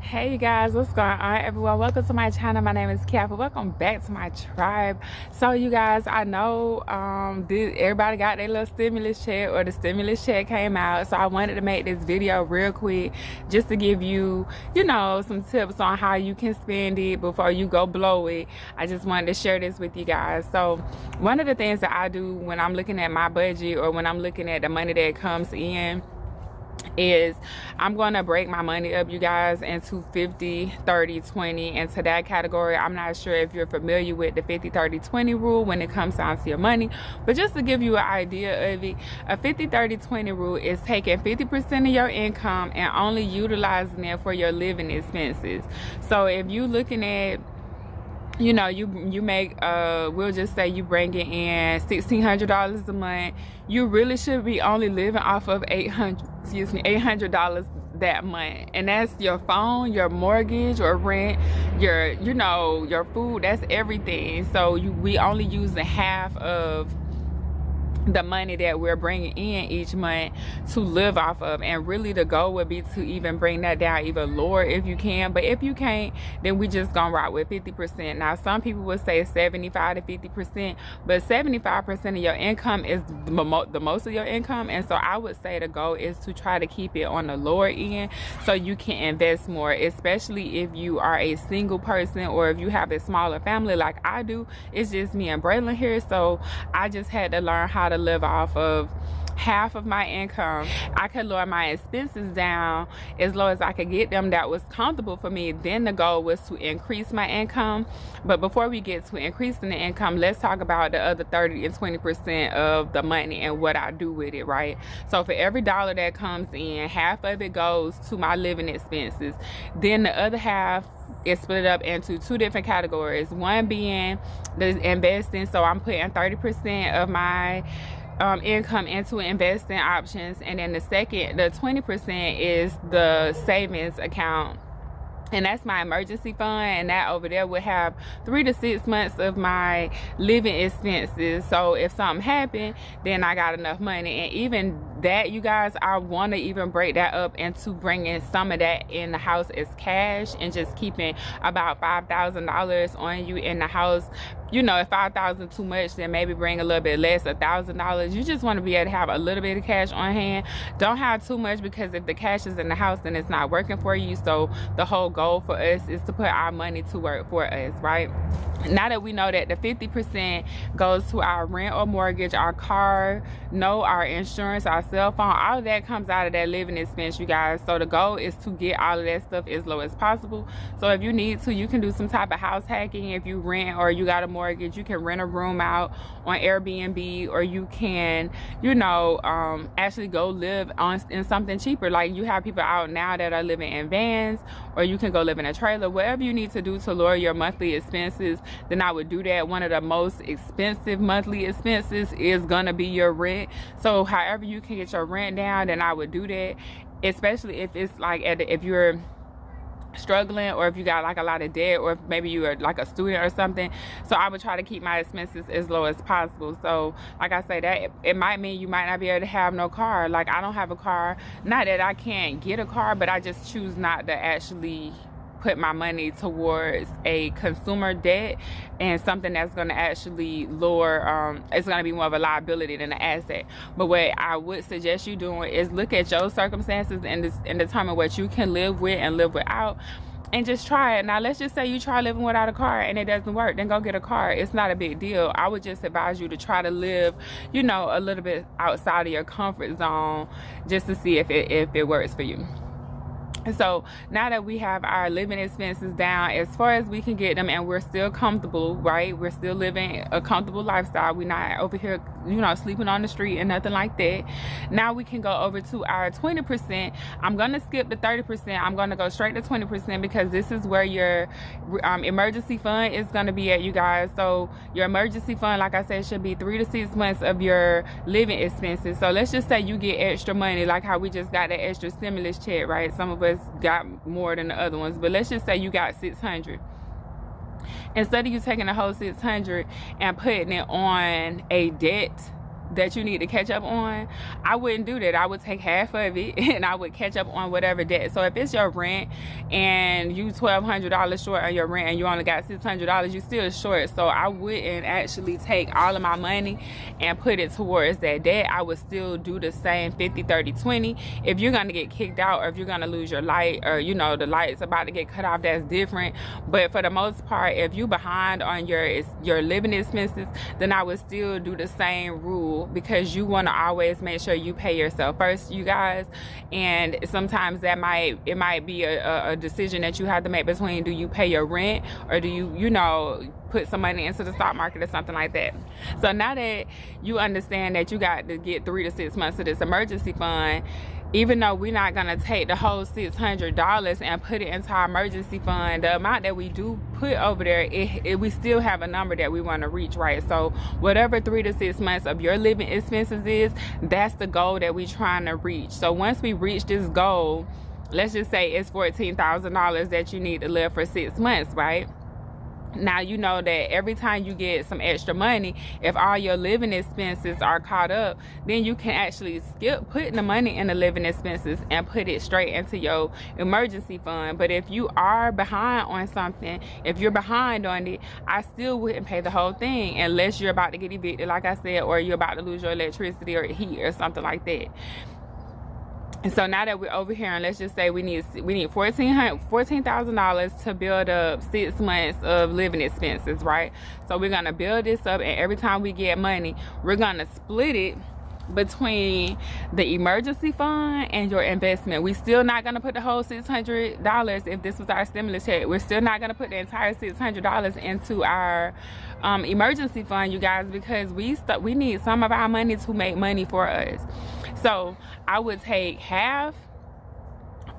Hey you guys, what's going on everyone? Welcome to my channel. My name is Canva. Welcome back to my tribe. So you guys, I know everybody got their little stimulus check, or the stimulus check came out, so I wanted to make this video real quick just to give you some tips on how you can spend it before you go blow it. I just wanted to share this with you guys. So one of the things that I do when I'm looking at my budget, or when I'm looking at the money that comes in, is I'm going to break my money up, you guys, into 50, 30, 20. Into that category, I'm not sure if you're familiar with the 50, 30, 20 rule when it comes down to your money, but just to give you an idea of it, a 50, 30, 20 rule is taking 50% of your income and only utilizing it for your living expenses. So if you're looking at, you make we'll just say you bringing in $1,600 a month, you really should be only living off of $800 that month, and that's your phone, your mortgage or rent, your food, that's everything. So we only using half of the money that we're bringing in each month to live off of. And really the goal would be to even bring that down even lower if you can, but if you can't, then we just gonna rock with 50%. Now some people would say 75 to 50%, but 75% of your income is the most of your income, and so I would say the goal is to try to keep it on the lower end so you can invest more, especially if you are a single person or if you have a smaller family like I do. It's just me and Braylon here, so I just had to learn how to live off of half of my income. I could lower my expenses down as low as I could get them that was comfortable for me. Then the goal was to increase my income. But before we get to increasing the income, let's talk about the other 30 and 20% of the money and what I do with it, right? So for every dollar that comes in, half of it goes to my living expenses. Then the other half is split up into two different categories. One being the investing, so I'm putting 30% of my income into investing options, and then the 20% is the savings account, and that's my emergency fund, and that over there would have 3 to 6 months of my living expenses. So if something happened, then I got enough money. And even that, you guys, I want to even break that up into bringing some of that in the house as cash and just keeping about $5,000 on you in the house. If 5,000 too much, then maybe bring a little bit less, $1,000. You just want to be able to have a little bit of cash on hand. Don't have too much, because if the cash is in the house, then it's not working for you. So the whole goal for us is to put our money to work for us, right? Now that we know that the 50% goes to our rent or mortgage, our car, our insurance, our cell phone, all of that comes out of that living expense, you guys. So the goal is to get all of that stuff as low as possible. So if you need to, you can do some type of house hacking. If you rent or you got a mortgage, you can rent a room out on Airbnb, or you can actually go live in something cheaper. Like, you have people out now that are living in vans, or you can go live in a trailer. Whatever you need to do to lower your monthly expenses, then I would do that. One of the most expensive monthly expenses is gonna be your rent. So however you can get your rent down, then I would do that, especially if it's like if you're struggling, or if you got like a lot of debt, or if maybe you are like a student or something. So I would try to keep my expenses as low as possible. So like I say, that it might mean you might not be able to have no car. Like, I don't have a car, not that I can't get a car, but I just choose not to actually put my money towards a consumer debt and something that's going to actually lower, it's going to be more of a liability than an asset. But what I would suggest you doing is look at your circumstances and determine what you can live with and live without, and just try it. Now let's just say you try living without a car and it doesn't work, then go get a car. It's not a big deal. I would just advise you to try to live a little bit outside of your comfort zone, just to see if it works for you. So now that we have our living expenses down as far as we can get them, and we're still comfortable, right? We're still living a comfortable lifestyle. We're not over here, sleeping on the street and nothing like that. Now we can go over to our 20%. I'm going to skip the 30%. I'm going to go straight to 20%, because this is where your emergency fund is going to be at, you guys. So your emergency fund, like I said, should be 3 to 6 months of your living expenses. So let's just say you get extra money, like how we just got that extra stimulus check, right? Some of us got more than the other ones, but let's just say you got 600. Instead of you taking the whole 600 and putting it on a debt that you need to catch up on, I wouldn't do that. I would take half of it and I would catch up on whatever debt. So if it's your rent and you $1,200 short on your rent and you only got $600, you still short. So I wouldn't actually take all of my money and put it towards that debt. I would still do the same 50, 30, 20. If you're gonna get kicked out, or if you're gonna lose your light, or you know the light's about to get cut off, that's different. But for the most part, if you behind on your living expenses, then I would still do the same rule, because you want to always make sure you pay yourself first, you guys. And sometimes it might be a decision that you have to make between, do you pay your rent, or do you know, put some money into the stock market or something like that. So now that you understand that you got to get 3 to 6 months of this emergency fund, even though we're not gonna take the whole $600 and put it into our emergency fund, the amount that we do put over there, we still have a number that we want to reach, right? So whatever 3 to 6 months of your living expenses is, that's the goal that we're trying to reach. So once we reach this goal, let's just say it's $14,000 that you need to live for 6 months, right? Now you know that every time you get some extra money, if all your living expenses are caught up, then you can actually skip putting the money in the living expenses and put it straight into your emergency fund. But if you are behind on something, if you're behind on it, I still wouldn't pay the whole thing unless you're about to get evicted, like I said, or you're about to lose your electricity or heat or something like that. And so now that we're over here, and let's just say we need $14,000 to build up 6 months of living expenses, right? So we're gonna build this up, and every time we get money, we're gonna split it between the emergency fund and your investment. We still not gonna put the whole $600 if this was our stimulus check. We're still not gonna put the entire $600 into our emergency fund, you guys, because we need some of our money to make money for us. So I would take half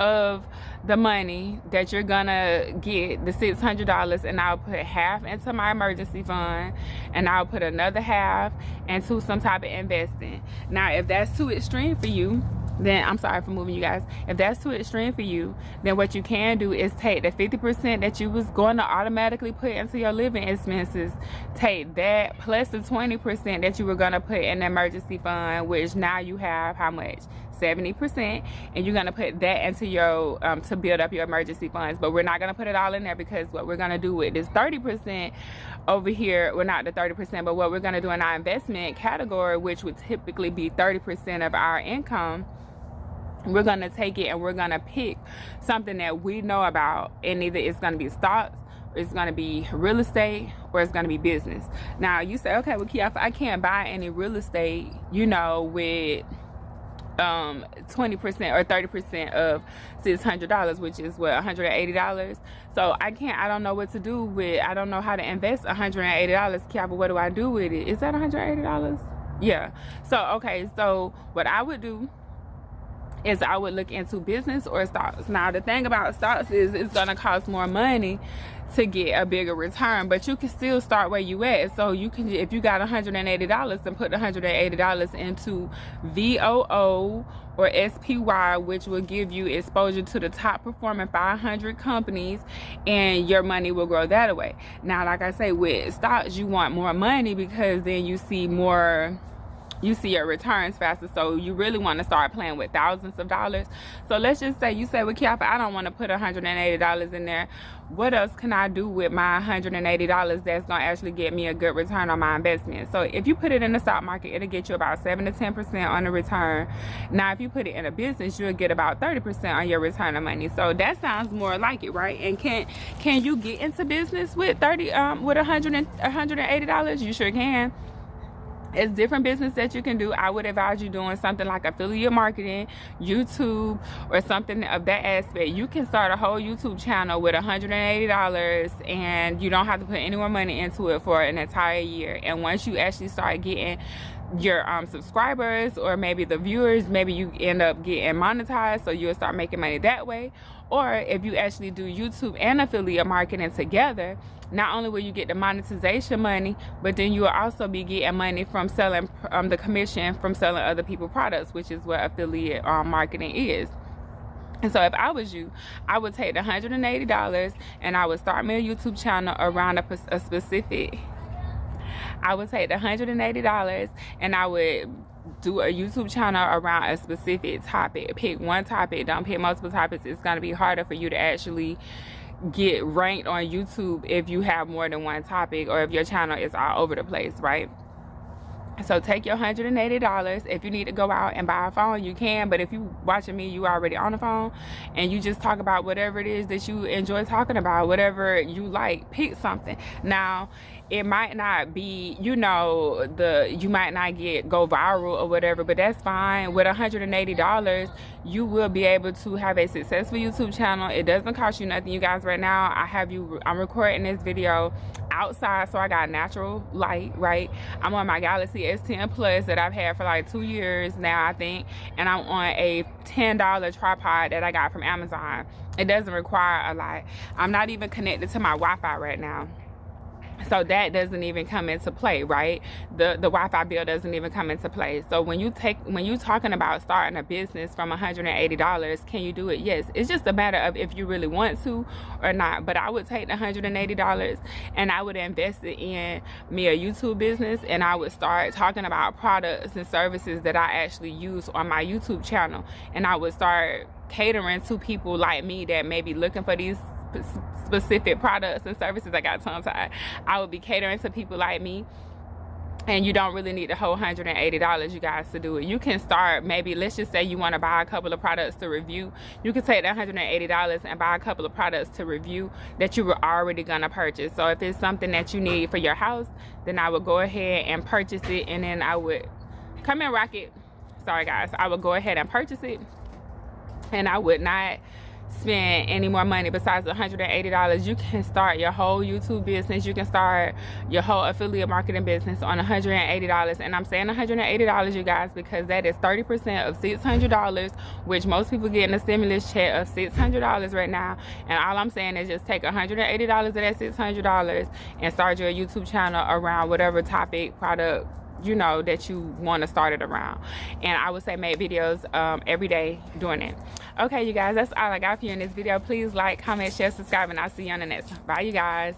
of the money that you're gonna get, the $600, and I'll put half into my emergency fund, and I'll put another half into some type of investing. Now if that's too extreme for you, then I'm sorry for moving you guys, if that's too extreme for you, then what you can do is take the 50% that you was going to automatically put into your living expenses, take that plus the 20% that you were going to put in the emergency fund, which now you have how much? 70%, and you're going to put that into your to build up your emergency funds. But we're not going to put it all in there, because what we're going to do with this 30% over here, well, not the 30%, but what we're going to do in our investment category, which would typically be 30% of our income, we're going to take it and we're going to pick something that we know about, and either it's going to be stocks, or it's going to be real estate, or it's going to be business. Now you say, okay, well, Kia, I can't buy any real estate, you know, with 20% or 30% of $600, which is what, $180. So I don't know what to do with, I don't know how to invest $180. Kia, but what do I do with it? Is that $180? Yeah. So okay, so what I would do is I would look into business or stocks. Now the thing about stocks is it's gonna cost more money to get a bigger return, but you can still start where you at. So you can, if you got $180, then put the $180 into VOO or SPY, which will give you exposure to the top performing 500 companies, and your money will grow that way. Now like I say, with stocks you want more money, because then you see your returns faster. So you really want to start playing with thousands of dollars. So let's just say you say, well, Kiapa, I don't want to put $180 in there. What else can I do with my $180 that's going to actually get me a good return on my investment? So if you put it in the stock market, it'll get you about 7 to 10% on the return. Now if you put it in a business, you'll get about 30% on your return on money. So that sounds more like it, right? And can you get into business with $180? You sure can. It's different business that you can do. I would advise you doing something like affiliate marketing, YouTube, or something of that aspect. You can start a whole YouTube channel with $180, and you don't have to put any more money into it for an entire year. And once you actually start getting your subscribers, or maybe the viewers, maybe you end up getting monetized, so you'll start making money that way. Or if you actually do YouTube and affiliate marketing together, not only will you get the monetization money, but then you will also be getting money from selling the commission from selling other people's products, which is what affiliate marketing is. And so if I was you, I would take the $180 and I would start me a YouTube channel around a specific I would take the $180 and I would do a YouTube channel around a specific topic. Pick one topic, don't pick multiple topics. It's going to be harder for you to actually get ranked on YouTube if you have more than one topic, or if your channel is all over the place, right? So take your $180. If you need to go out and buy a phone, you can. But if you watching me, you already on the phone, and you just talk about whatever it is that you enjoy talking about, whatever you like, pick something. Now, it might not be, you know, you might not go viral or whatever, but that's fine. With $180, you will be able to have a successful YouTube channel. It doesn't cost you nothing, you guys. Right now, I'm recording this video outside, so I got natural light, right? I'm on my Galaxy S10 Plus that I've had for like 2 years now, I think, and I'm on a $10 tripod that I got from Amazon. It doesn't require a lot. I'm not even connected to my Wi-Fi right now, so that doesn't even come into play, right? The Wi-Fi bill doesn't even come into play. So when you talking about starting a business from $180, can you do it? Yes. It's just a matter of if you really want to or not. But I would take the $180 and I would invest it in me a YouTube business, and I would start talking about products and services that I actually use on my YouTube channel, and I would start catering to people like me that may be looking for these specific products and services. I got tongue-tied. I would be catering to people like me, and you don't really need the whole $180, you guys, to do it. You can start, maybe, let's just say you want to buy a couple of products to review. You can take that $180 and buy a couple of products to review that you were already gonna purchase. So if it's something that you need for your house, then I would go ahead and purchase it, and then I would come in Rocket. Sorry guys, I would go ahead and purchase it, and I would not spend any more money besides $180. You can start your whole YouTube business. You can start your whole affiliate marketing business on $180. And I'm saying $180, you guys, because that is 30% of $600, which most people get in a stimulus check of $600 right now. And all I'm saying is just take $180 of that $600 and start your YouTube channel around whatever topic, product, you know, that you want to start it around. And I would say make videos every day doing it. Okay, you guys, that's all I got for you in this video. Please like, comment, share, subscribe, and I'll see you on the next one. Bye, you guys.